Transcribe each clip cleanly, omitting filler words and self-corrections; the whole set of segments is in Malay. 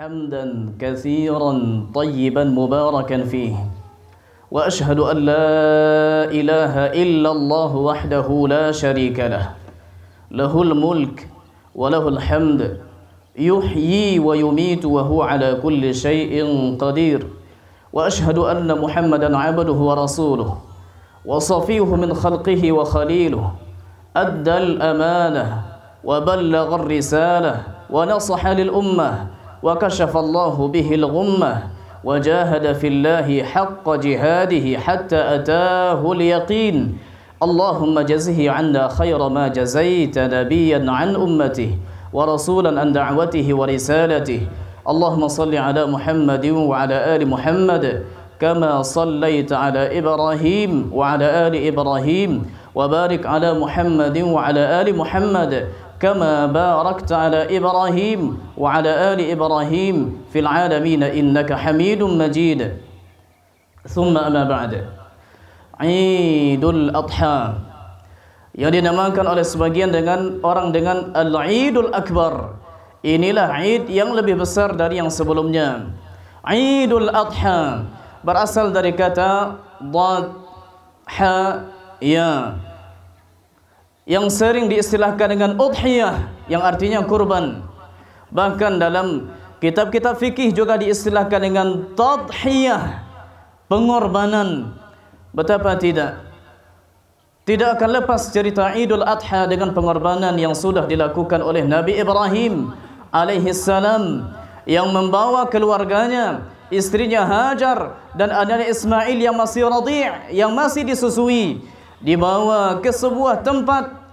حمدا كثيرا طيبا مباركا فيه وأشهد أن لا إله إلا الله وحده لا شريك له له الملك وله الحمد يحيي ويميت وهو على كل شيء قدير وأشهد أن محمدا عبده ورسوله وصفيه من خلقه وخليله أدى الأمانة وبلغ الرسالة ونصح للأمة وكشف الله به الغمة وجاهد في الله حق جهاده حتى أتاه اليقين اللهم جزه عنا خير ما جزيت نبيا عن أمته ورسولا عن دعوته ورسالته اللهم صل على محمد وعلى آل محمد كما صليت على إبراهيم وعلى آل إبراهيم وبارك على محمد وعلى آل محمد كما باركت على إبراهيم وعلى آل إبراهيم في العالمين إنك حميد مجيد ثم أما بعد Idul Adha yang dinamakan oleh sebagian orang dengan Al-Idul Akbar. Inilah Id yang lebih besar dari yang sebelumnya. Idul Adha berasal dari kata Dad Ha Ya yang sering diistilahkan dengan udhiyah yang artinya kurban. Bahkan dalam kitab-kitab fikih juga diistilahkan dengan tadhiyah, pengorbanan. Betapa tidak akan lepas cerita Idul Adha dengan pengorbanan yang sudah dilakukan oleh Nabi Ibrahim alaihi salam yang membawa keluarganya, istrinya Hajar dan anaknya Ismail yang masih radhi', yang masih disusui, dibawa ke sebuah tempat,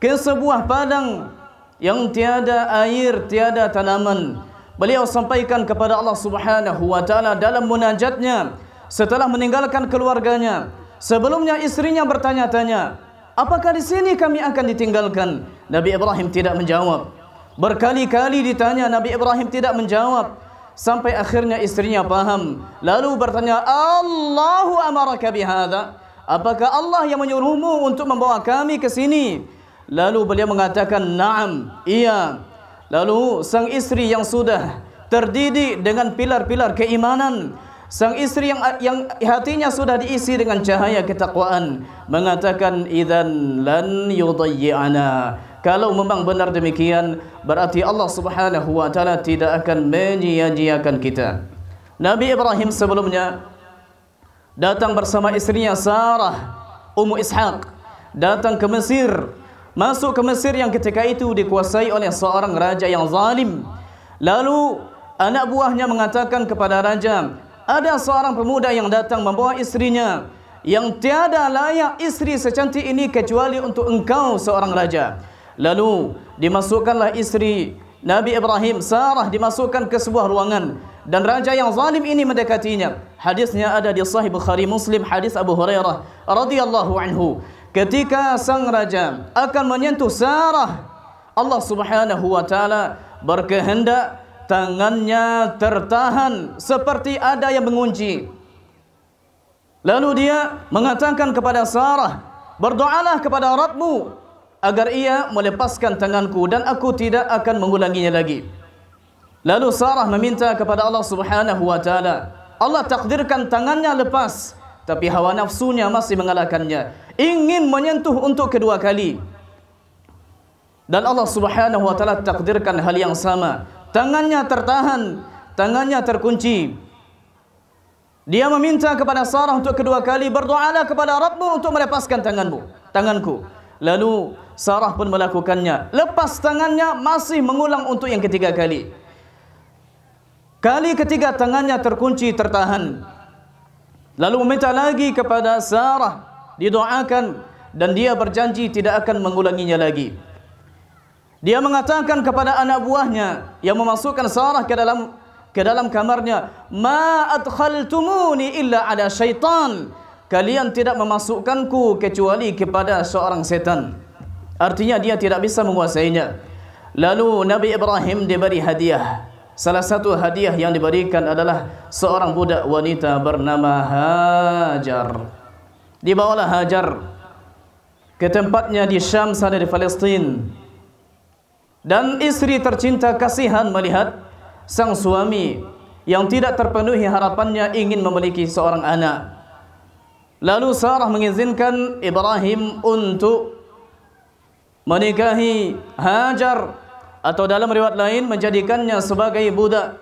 ke sebuah padang yang tiada air, tiada tanaman. Beliau sampaikan kepada Allah Subhanahu wa taala dalam munajatnya setelah meninggalkan keluarganya. Sebelumnya istrinya bertanya-tanya, apakah di sini kami akan ditinggalkan? Nabi Ibrahim tidak menjawab. Berkali-kali ditanya, Nabi Ibrahim tidak menjawab. Sampai akhirnya istrinya paham, lalu bertanya, Allahu amaraka bihadza? Apakah Allah yang menyuruhmu untuk membawa kami ke sini? Lalu beliau mengatakan, na'am, iya. Lalu sang istri yang sudah terdidik dengan pilar-pilar keimanan, sang istri yang hatinya sudah diisi dengan cahaya ketakwaan, mengatakan, idzan lan yudayyi'ana. Kalau memang benar demikian, berarti Allah Subhanahu wa taala tidak akan menyia-nyiakan kita. Nabi Ibrahim sebelumnya datang bersama istrinya Sarah, Ummu Ishaq, datang ke Mesir, masuk ke Mesir yang ketika itu dikuasai oleh seorang raja yang zalim. Lalu anak buahnya mengatakan kepada raja, ada seorang pemuda yang datang membawa istrinya yang tiada layak istri secantik ini kecuali untuk engkau seorang raja. Lalu dimasukkanlah istri Nabi Ibrahim, Sarah, dimasukkan ke sebuah ruangan dan raja yang zalim ini mendekatinya. Hadisnya ada di Sahih Bukhari Muslim, hadis Abu Hurairah radhiyallahu anhu. Ketika sang raja akan menyentuh Sarah, Allah Subhanahu wa taala berkehendak tangannya tertahan seperti ada yang mengunci. Lalu dia mengatakan kepada Sarah, berdoalah kepada Rabbmu agar ia melepaskan tanganku dan aku tidak akan mengulanginya lagi. Lalu Sarah meminta kepada Allah Subhanahu wa taala. Allah takdirkan tangannya lepas, tapi hawa nafsunya masih mengalahkannya, ingin menyentuh untuk kedua kali. Dan Allah Subhanahu wa taala takdirkan hal yang sama. Tangannya tertahan, tangannya terkunci. Dia meminta kepada Sarah untuk kedua kali, berdoalah kepada Rabbmu untuk melepaskan tanganku. Lalu Sarah pun melakukannya. Lepas tangannya, masih mengulang untuk yang ketiga kali. Kali ketiga tangannya terkunci, tertahan. Lalu meminta lagi kepada Sarah, didoakan, dan dia berjanji tidak akan mengulanginya lagi. Dia mengatakan kepada anak buahnya yang memasukkan Sarah ke dalam kamarnya, ma adkhaltumuni illa ala syaitan. Kalian tidak memasukkanku kecuali kepada seorang setan. Artinya dia tidak bisa menguasainya. Lalu Nabi Ibrahim diberi hadiah. Salah satu hadiah yang diberikan adalah seorang budak wanita bernama Hajar. Dibawalah Hajar ke tempatnya di Syam sana di Palestin. Dan istri tercinta kasihan melihat sang suami yang tidak terpenuhi harapannya ingin memiliki seorang anak. Lalu Sarah mengizinkan Ibrahim untuk menikahi Hajar, atau dalam riwayat lain menjadikannya sebagai budak.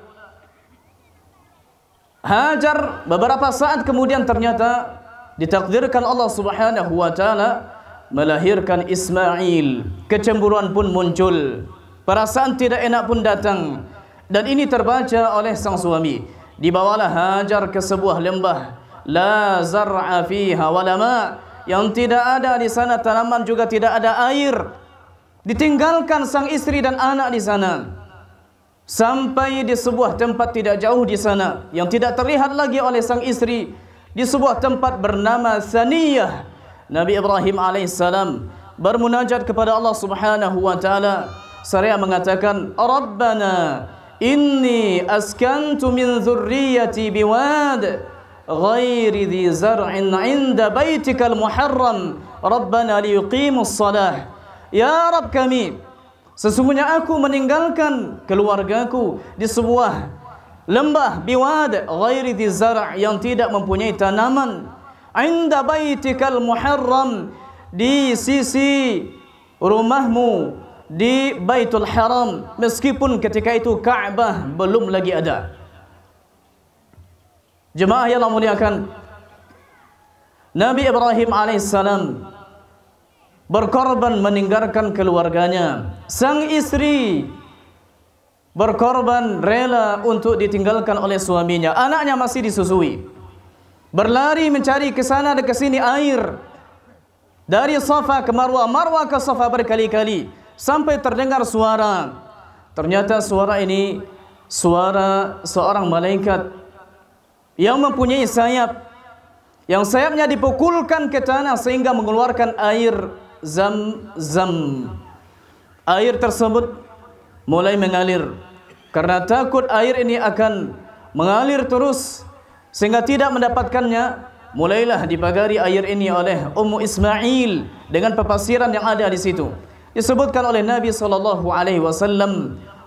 Hajar beberapa saat kemudian ternyata ditakdirkan Allah Subhanahu wa taala melahirkan Ismail. Kecemburuan pun muncul, perasaan tidak enak pun datang, dan ini terbaca oleh sang suami. Dibawalah Hajar ke sebuah lembah, la zar'a fiha wala ma, yang tidak ada di sana tanaman juga tidak ada air. Ditinggalkan sang istri dan anak di sana, sampai di sebuah tempat tidak jauh di sana yang tidak terlihat lagi oleh sang istri, di sebuah tempat bernama Saniyah. Nabi Ibrahim alaihissalam bermunajat kepada Allah Subhanahu wa taala seraya mengatakan, Rabbana inni askantu min dzurriyyati biwad ghairi dhi zar'in 'inda baitikal muharram Rabbana liyuqimus shalah. Ya Rabb kami, sesungguhnya aku meninggalkan keluargaku di sebuah lembah biwad ghairi dhi zar' yang tidak mempunyai tanaman, 'inda baitikal muharram, di sisi rumahmu di Baitul Haram, meskipun ketika itu Ka'bah belum lagi ada. Jemaah yang Allah muliakan, Nabi Ibrahim alaihissalam berkorban meninggalkan keluarganya. Sang istri berkorban rela untuk ditinggalkan oleh suaminya. Anaknya masih disusui. Berlari mencari ke sana dan ke sini air. Dari Safa ke Marwah, Marwah ke Safa berkali-kali, sampai terdengar suara. Ternyata suara ini suara seorang malaikat yang mempunyai sayap, yang sayapnya dipukulkan ke tanah sehingga mengeluarkan air Zam-Zam. Air tersebut mulai mengalir. Karena takut air ini akan mengalir terus sehingga tidak mendapatkannya, mulailah dipagari air ini oleh Ummu Ismail dengan pepasiran yang ada di situ. Disebutkan oleh Nabi SAW,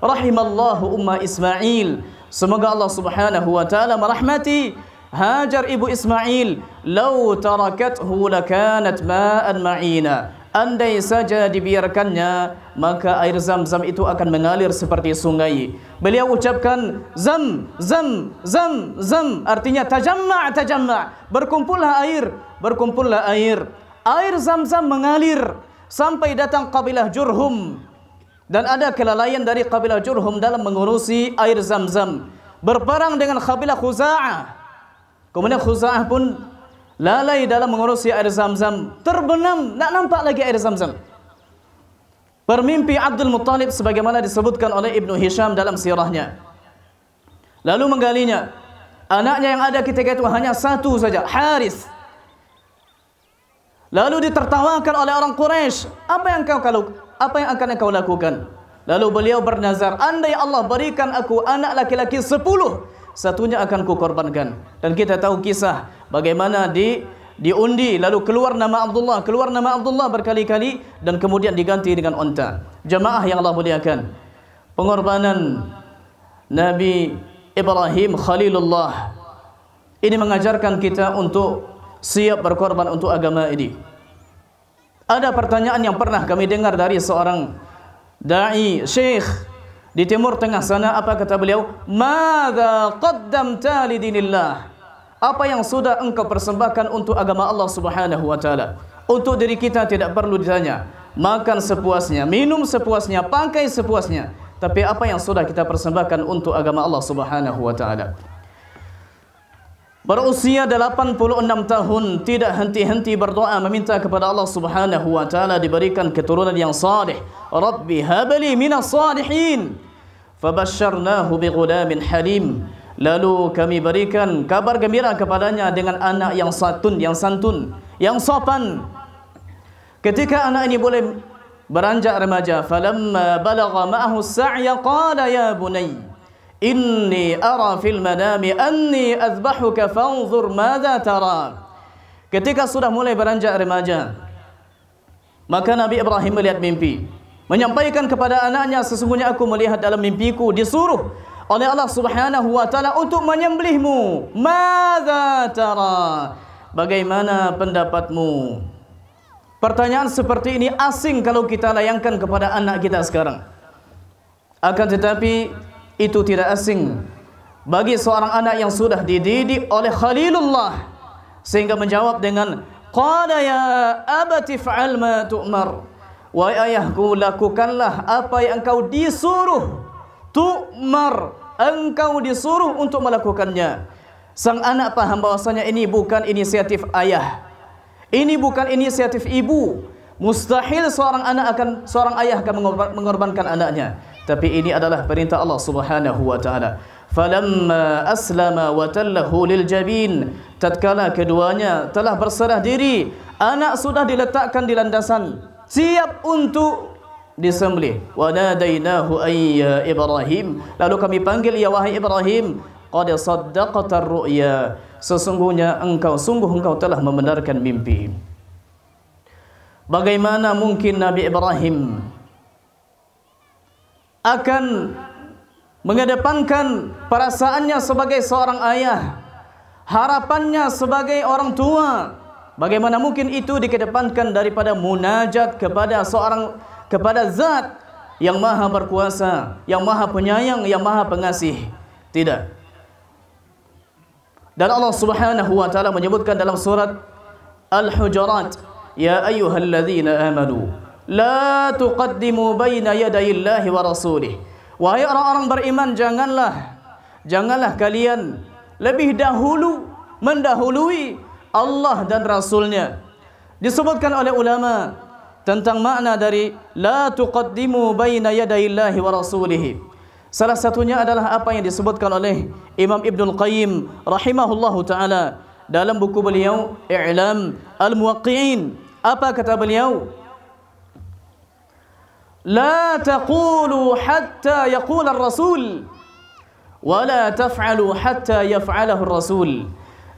rahimallahu Umma Ismail, semoga Allah Subhanahu wa taala merahmati Hajar ibu Ismail. Lau tarakathu lakanat ma'an ma'ina, andai saja dibiarkannya maka air Zam-Zam itu akan mengalir seperti sungai. Beliau ucapkan zam zam zam zam, artinya tajamma' tajamma', berkumpullah air, berkumpullah air. Air Zam-Zam mengalir sampai datang kabilah Jurhum, dan ada kelalaian dari kabilah Jurhum dalam mengurusi air Zam-Zam, berperang dengan kabilah Khuza'ah. Kemudian Khuza'ah pun lalai dalam mengurusi air Zam-Zam, terbenam, tak nampak lagi air Zam-Zam. Bermimpi Abdul Muttalib sebagaimana disebutkan oleh Ibnu Hisham dalam sirahnya. Lalu menggalinya. Anaknya yang ada ketika itu hanya satu saja, Haris. Lalu ditertawakan oleh orang Quraisy. Apa yang akan engkau lakukan? Lalu beliau bernazar, andai Allah berikan aku anak laki-laki 10, satunya akan kukorbankan. Dan kita tahu kisah bagaimana diundi, lalu keluar nama Abdullah berkali-kali, dan kemudian diganti dengan unta. Jemaah yang Allah muliakan, pengorbanan Nabi Ibrahim Khalilullah ini mengajarkan kita untuk siap berkorban untuk agama ini. Ada pertanyaan yang pernah kami dengar dari seorang da'i syekh di Timur Tengah sana. Apa kata beliau? Madza qaddamta li dinillah? Apa yang sudah engkau persembahkan untuk agama Allah Subhanahu wa taala? Untuk diri kita tidak perlu ditanya. Makan sepuasnya, minum sepuasnya, pakai sepuasnya. Tapi apa yang sudah kita persembahkan untuk agama Allah Subhanahu wa taala? Berusia 86 tahun, tidak henti-henti berdoa meminta kepada Allah Subhanahu wa taala diberikan keturunan yang saleh. Rabbi habli minas salihin. Fabasyarnahu bighulamin halim. Lalu kami berikan kabar gembira kepadanya dengan anak yang santun, yang sopan. Ketika anak ini boleh beranjak remaja, falamma balagha ma'ahu as-sa'ya qala ya bunayya inni ara fil manami anni azbahuka fanzur madza tara. Ketika sudah mulai beranjak remaja, maka Nabi Ibrahim melihat mimpi, menyampaikan kepada anaknya, sesungguhnya aku melihat dalam mimpiku disuruh oleh Allah Subhanahu wa taala untuk menyembelihmu. Madza tara? Bagaimana pendapatmu? Pertanyaan seperti ini asing kalau kita layangkan kepada anak kita sekarang. Akan tetapi itu tidak asing bagi seorang anak yang sudah dididik oleh Khalilullah, sehingga menjawab dengan qala ya abati fa'al ma tu'mar. Wahai ayahku, lakukanlah apa yang engkau disuruh. Tu'mar, engkau disuruh untuk melakukannya. Sang anak paham bahwasanya ini bukan inisiatif ayah, ini bukan inisiatif ibu. Mustahil seorang ayah akan mengorbankan anaknya, tapi ini adalah perintah Allah Subhanahu wa taala. Falamma aslama wa tallahu lil jabin, tatkala keduanya telah berserah diri, anak sudah diletakkan di landasan, siap untuk disembelih. Wa nadainahu ayya Ibrahim, lalu kami panggil, ya wahai Ibrahim, qad saddaqta ar-ru'ya, sesungguhnya engkau telah membenarkan mimpi. Bagaimana mungkin Nabi Ibrahim akan mengedepankan perasaannya sebagai seorang ayah, harapannya sebagai orang tua? Bagaimana mungkin itu dikedepankan daripada munajat kepada zat yang maha berkuasa, yang maha penyayang, yang maha pengasih? Tidak. Dan Allah Subhanahu wa taala menyebutkan dalam surat Al-Hujurat, ya ayyuhalladzina amanu la tuqaddimu baina yadayillahi wa rasulih. Wahai orang-orang beriman, janganlah kalian lebih dahulu mendahului Allah dan Rasulnya. Disebutkan oleh ulama tentang makna dari la tuqaddimu baina yadayillahi wa rasulih. Salah satunya adalah apa yang disebutkan oleh Imam Ibnul Qayyim rahimahullahu ta'ala dalam buku beliau I'lam al-Muwaqqi'in. Apa kata beliau? La taqulu hatta yaqula ar-rasul wa la taf'alu hatta yaf'alahu ar-rasul.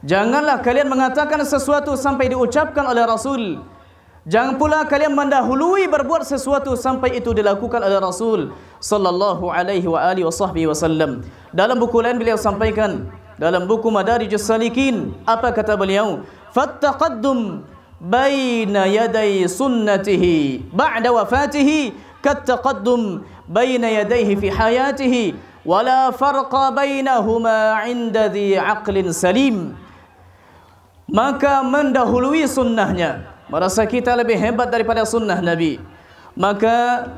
Janganlah kalian mengatakan sesuatu sampai diucapkan oleh Rasul. Jangan pula kalian mendahului berbuat sesuatu sampai itu dilakukan oleh Rasul sallallahu alaihi wa alihi wasallam. Dalam buku lain beliau sampaikan, dalam buku Madarijus Salikin, apa kata beliau? Fattaqaddum baina yaday sunnatihi ba'da wafatihi kattaqaddum baina yadayhi fi hayatihi wala farqa bainahuma 'inda dhi 'aqlin salim. Maka mendahului sunnahnya, merasa kita lebih hebat daripada sunnah Nabi, maka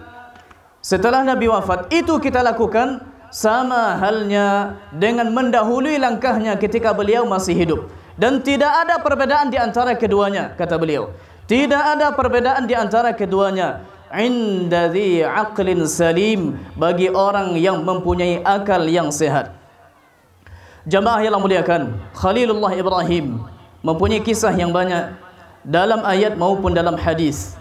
setelah Nabi wafat itu kita lakukan sama halnya dengan mendahului langkahnya ketika beliau masih hidup. Dan tidak ada perbedaan di antara keduanya, kata beliau. Tidak ada perbedaan di antara keduanya. Inda dhi aqlin salim, bagi orang yang mempunyai akal yang sehat. Jamaah yang muliakan, Khalilullah Ibrahim mempunyai kisah yang banyak dalam ayat maupun dalam hadis.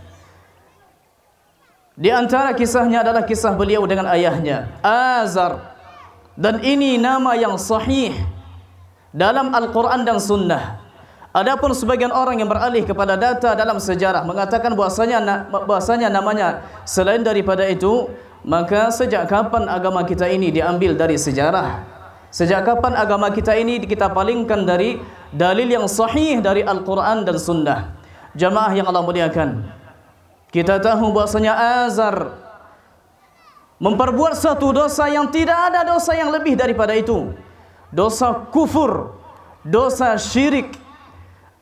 Di antara kisahnya adalah kisah beliau dengan ayahnya Azar, dan ini nama yang sahih dalam Al-Quran dan Sunnah. Adapun sebagian orang yang beralih kepada data dalam sejarah mengatakan bahwasanya namanya selain daripada itu, maka sejak kapan agama kita ini diambil dari sejarah? Sejak kapan agama kita ini kita palingkan dari dalil yang sahih dari Al-Quran dan Sunnah? Jamaah yang Allah muliakan, kita tahu bahwasanya Azar memperbuat satu dosa yang tidak ada dosa yang lebih daripada itu, dosa kufur, dosa syirik.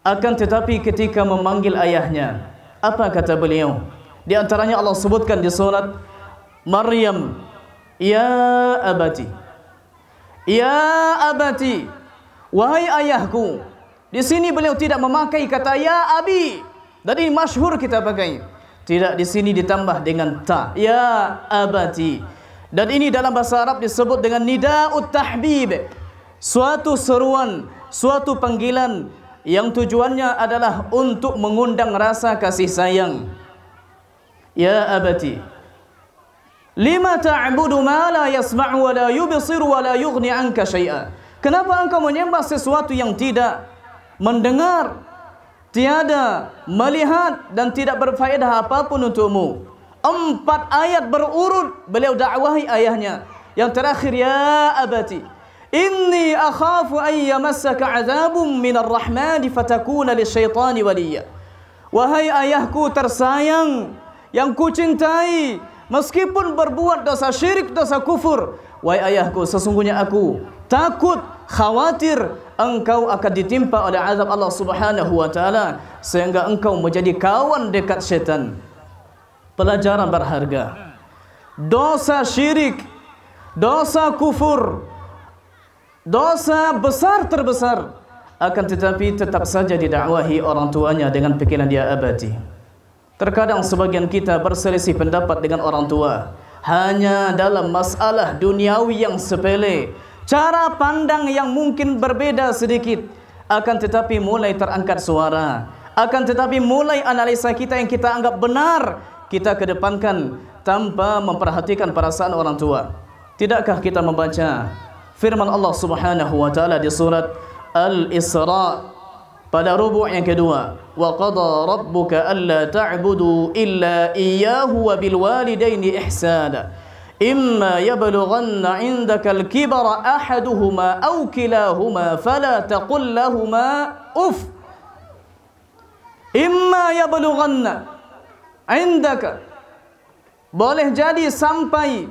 Akan tetapi ketika memanggil ayahnya, apa kata beliau? Di antaranya Allah sebutkan di surat Maryam, ya abati, ya abati, wahai ayahku. Di sini beliau tidak memakai kata ya abi, dan ini masyhur kita pakai. Tidak, di sini ditambah dengan ta, ya abati. Dan ini dalam bahasa Arab disebut dengan nida'ut tahbib, suatu seruan, suatu panggilan yang tujuannya adalah untuk mengundang rasa kasih sayang. Ya abati, lima ta'budu ma la yasma'u wa la yubsiru wa la yughni 'anka syai'a. Kenapa engkau menyembah sesuatu yang tidak mendengar, tiada melihat, dan tidak berfaedah apapun untukmu? 4 ayat berurut beliau dakwahi ayahnya. Yang terakhir, ya abati, inni akhafu an yamassaka 'adzabun minar rahmani fatakuna lisyaitani waliya. Wahai ayahku tersayang yang kucintai, meskipun berbuat dosa syirik, dosa kufur, wahai ayahku, sesungguhnya aku takut, khawatir engkau akan ditimpa oleh azab Allah Subhanahu wa taala sehingga engkau menjadi kawan dekat syaitan. Pelajaran berharga. Dosa syirik, dosa kufur, dosa besar terbesar, akan tetapi tetap saja didakwahi orang tuanya dengan pikiran dia abadi. Terkadang sebagian kita berselisih pendapat dengan orang tua hanya dalam masalah duniawi yang sepele, cara pandang yang mungkin berbeda sedikit, akan tetapi mulai terangkat suara, akan tetapi mulai analisa kita yang kita anggap benar kita kedepankan tanpa memperhatikan perasaan orang tua. Tidakkah kita membaca firman Allah Subhanahu wa taala di surat Al-Isra pada rubu' yang kedua, wa qada rabbuka alla ta'budu illa iyyahu wa bil walidaini ihsana imma yablughanna 'indaka al-kibara ahaduhuma aw kilahuma fala taqul lahumā uff. Imma yablughanna 'indaka, boleh jadi sampai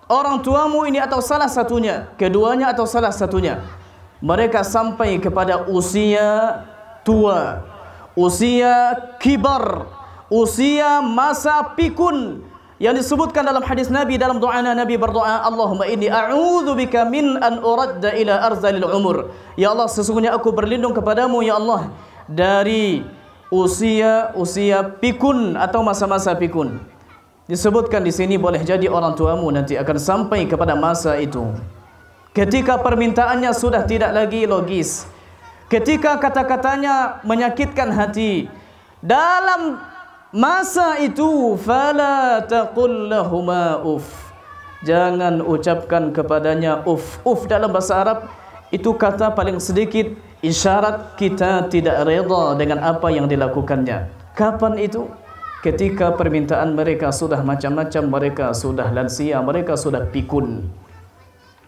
orang tuamu ini atau salah satunya, keduanya atau salah satunya, mereka sampai kepada usia tua, usia kibar, usia masa pikun, yang disebutkan dalam hadis Nabi, dalam doa Nabi berdoa, Allahumma inni a'udzubika min an uradda ila arzalil umur. Ya Allah, sesungguhnya aku berlindung kepadamu ya Allah dari usia pikun atau masa-masa pikun. Disebutkan di sini boleh jadi orang tuamu nanti akan sampai kepada masa itu ketika permintaannya sudah tidak lagi logis, ketika kata-katanya menyakitkan hati. Dalam masa itu fala taqul lahumā uff, jangan ucapkan kepadanya uff. Uff dalam bahasa Arab itu kata paling sedikit isyarat kita tidak reda dengan apa yang dilakukannya. Kapan itu? Ketika permintaan mereka sudah macam-macam, mereka sudah lansia, mereka sudah pikun.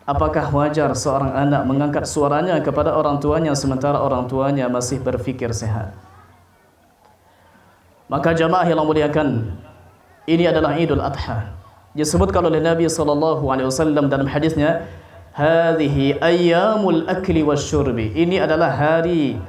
Apakah wajar seorang anak mengangkat suaranya kepada orang tuanya sementara orang tuanya masih berfikir sehat? Maka jamaah yang muliakan, ini adalah Idul Adha. Disebutkan oleh Nabi SAW dalam hadisnya, hadhihi ayyamul akli wasyurbi. Ini adalah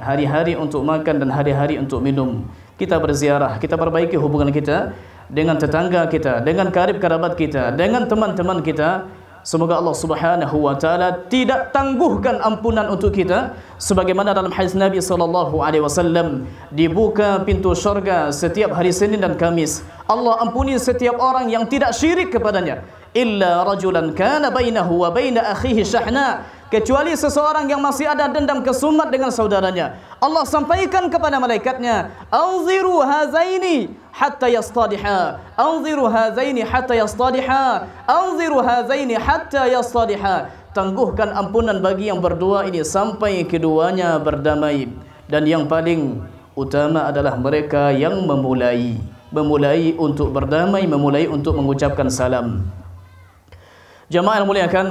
hari-hari untuk makan dan hari-hari untuk minum. Kita berziarah, kita perbaiki hubungan kita dengan tetangga kita, dengan karib kerabat kita, dengan teman-teman kita. Semoga Allah Subhanahu wa taala tidak tangguhkan ampunan untuk kita sebagaimana dalam hadis Nabi SAW, dibuka pintu syurga setiap hari Senin dan Kamis. Allah ampuni setiap orang yang tidak syirik kepadanya, illa rajulan kana bainahu wa baina akhihi syahna, kecuali seseorang yang masih ada dendam kesumat dengan saudaranya. Allah sampaikan kepada malaikatnya, anziru hazaini hatta yastadiha, anziru hazaini hatta yastadiha, anziru hazaini hatta yastadiha. Tangguhkan ampunan bagi yang berdua ini sampai keduanya berdamai. Dan yang paling utama adalah mereka yang memulai untuk berdamai, memulai untuk mengucapkan salam. Jamaah yang muliakan,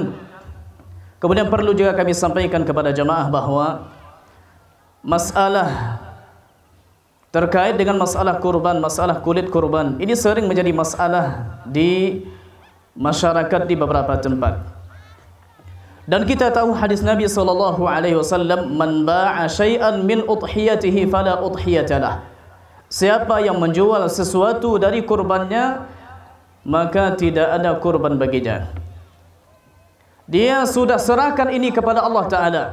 kemudian perlu juga kami sampaikan kepada jamaah bahawa masalah terkait dengan masalah kurban, masalah kulit kurban, ini sering menjadi masalah di masyarakat di beberapa tempat. Dan kita tahu hadis Nabi SAW, man ba'a syai'an min udhiyatihi fala udhiyatalah. Siapa yang menjual sesuatu dari kurbannya, maka tidak ada kurban baginya. Dia sudah serahkan ini kepada Allah Ta'ala,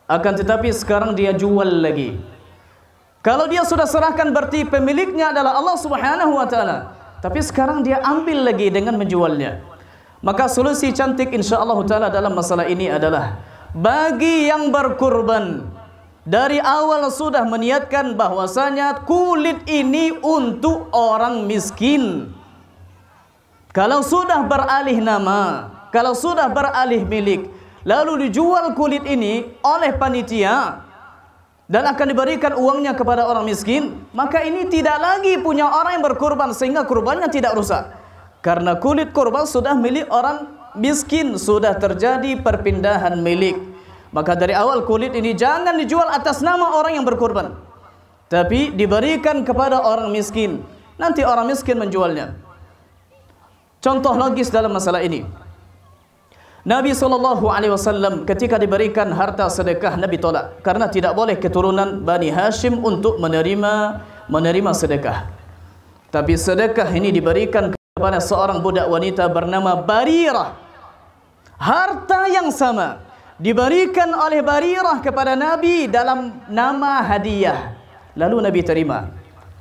akan tetapi sekarang dia jual lagi. Kalau dia sudah serahkan berarti pemiliknya adalah Allah Subhanahu wa Ta'ala, tapi sekarang dia ambil lagi dengan menjualnya. Maka solusi cantik insya-Allah Ta'ala dalam masalah ini adalah bagi yang berkurban dari awal sudah meniatkan bahwasanya kulit ini untuk orang miskin. Kalau sudah beralih nama, kalau sudah beralih milik, lalu dijual kulit ini oleh panitia dan akan diberikan uangnya kepada orang miskin, maka ini tidak lagi punya orang yang berkurban sehingga kurbannya tidak rusak. Karena kulit kurban sudah milik orang miskin sudah terjadi perpindahan milik. Maka dari awal kulit ini jangan dijual atas nama orang yang berkorban, tapi diberikan kepada orang miskin. Nanti orang miskin menjualnya. Contoh logis dalam masalah ini, Nabi SAW ketika diberikan harta sedekah, Nabi tolak karena tidak boleh keturunan Bani Hashim untuk menerima sedekah. Tapi sedekah ini diberikan kepada seorang budak wanita bernama Barirah. Harta yang sama diberikan oleh Barirah kepada Nabi dalam nama hadiah. Lalu Nabi terima.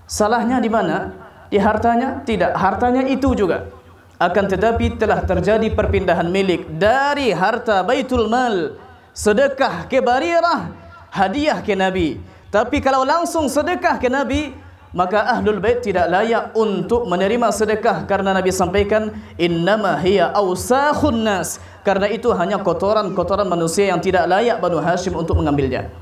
Salahnya di mana? Di hartanya? Tidak, hartanya itu juga. Akan tetapi telah terjadi perpindahan milik dari harta Baitul Mal, sedekah ke Barirah, hadiah ke Nabi. Tapi kalau langsung sedekah ke Nabi, maka Ahlul Bait tidak layak untuk menerima sedekah, karena Nabi sampaikan innama hiya awsakhun nas, karena itu hanya kotoran-kotoran manusia yang tidak layak Banu Hashim untuk mengambilnya.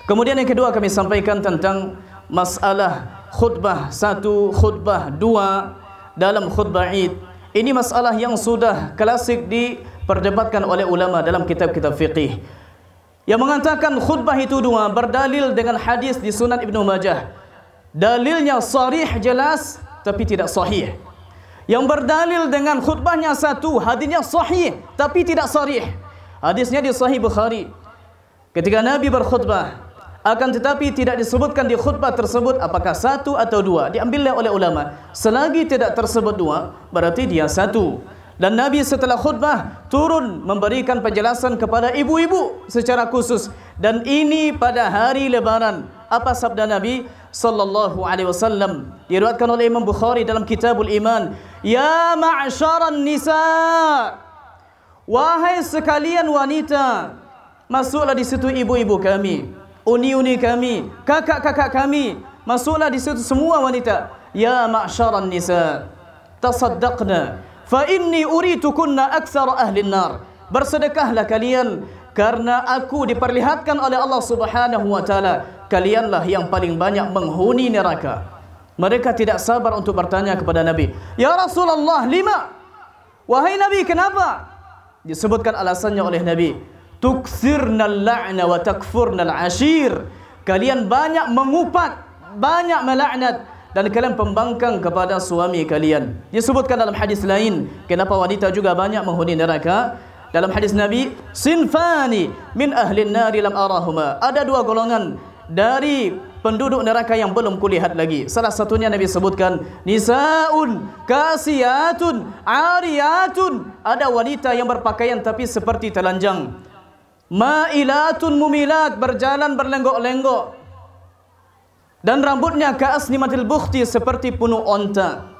Kemudian yang kedua kami sampaikan tentang masalah khutbah 1, khutbah 2 dalam khutbah Id. Ini masalah yang sudah klasik diperdebatkan oleh ulama dalam kitab-kitab fiqih, yang mengatakan khutbah itu 2 berdalil dengan hadis di Sunan Ibnu Majah. Dalilnya sharih, jelas, tapi tidak sahih. Yang berdalil dengan khutbahnya 1, hadisnya sahih tapi tidak sharih. Hadisnya di Sahih Bukhari. Ketika Nabi berkhutbah, akan tetapi tidak disebutkan di khutbah tersebut apakah 1 atau 2. Diambilnya oleh ulama, selagi tidak tersebut 2, berarti dia 1. Dan Nabi setelah khutbah turun memberikan penjelasan kepada ibu-ibu secara khusus. Dan ini pada hari Lebaran. Apa sabda Nabi sallallahu alaihi wasallam? Diriwayatkan oleh Imam Bukhari dalam Kitabul Iman. Ya ma'syaran nisa, wahai sekalian wanita, masuklah di situ ibu-ibu kami, uni-uni kami, kakak-kakak kami, masuklah di situ semua wanita. Ya ma'syaran nisa, tasaddaqna fa inni uritukunna aktsara ahli an-nar. Bersedekahlah kalian, karena aku diperlihatkan oleh Allah Subhanahu wa taala kalianlah yang paling banyak menghuni neraka. Mereka tidak sabar untuk bertanya kepada Nabi, ya Rasulullah, lima? Wahai Nabi, kenapa? Disebutkan alasannya oleh Nabi, tukthirnal la'na wa takfurnal ashir. Kalian banyak mengupat, banyak melaknat, dan kalian pembangkang kepada suami kalian. Disebutkan dalam hadis lain, kenapa wanita juga banyak menghuni neraka. Dalam hadis Nabi, sinfani min ahlin nari lam arahuma. Ada 2 golongan dari penduduk neraka yang belum kulihat lagi. Salah satunya Nabi sebutkan, nisaun kasiyatun ariyatun. Ada wanita yang berpakaian tapi seperti telanjang. Ma'ilatun mumilat, berjalan berlenggok-lenggok, dan rambutnya ka'asnimatil bukhti, seperti punuh onta.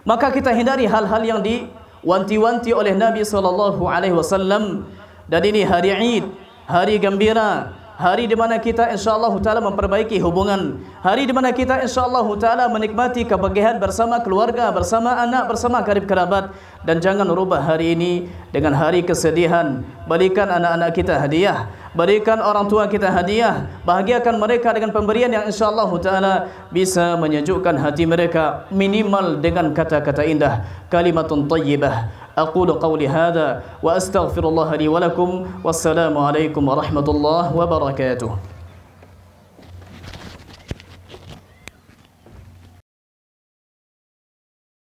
Maka kita hindari hal-hal yang diwanti-wanti oleh Nabi SAW. Dan ini hari Id, hari gembira, hari di mana kita insyaallah taala memperbaiki hubungan, hari di mana kita insyaallah taala menikmati kebahagiaan bersama keluarga, bersama anak, bersama karib kerabat. Dan jangan rubah hari ini dengan hari kesedihan. Berikan anak-anak kita hadiah, berikan orang tua kita hadiah, bahagiakan mereka dengan pemberian yang insyaallah taala bisa menyejukkan hati mereka, minimal dengan kata-kata indah, kalimatun thayyibah. أقول قولي هذا وأستغفر الله لي ولكم والسلام عليكم ورحمة الله وبركاته.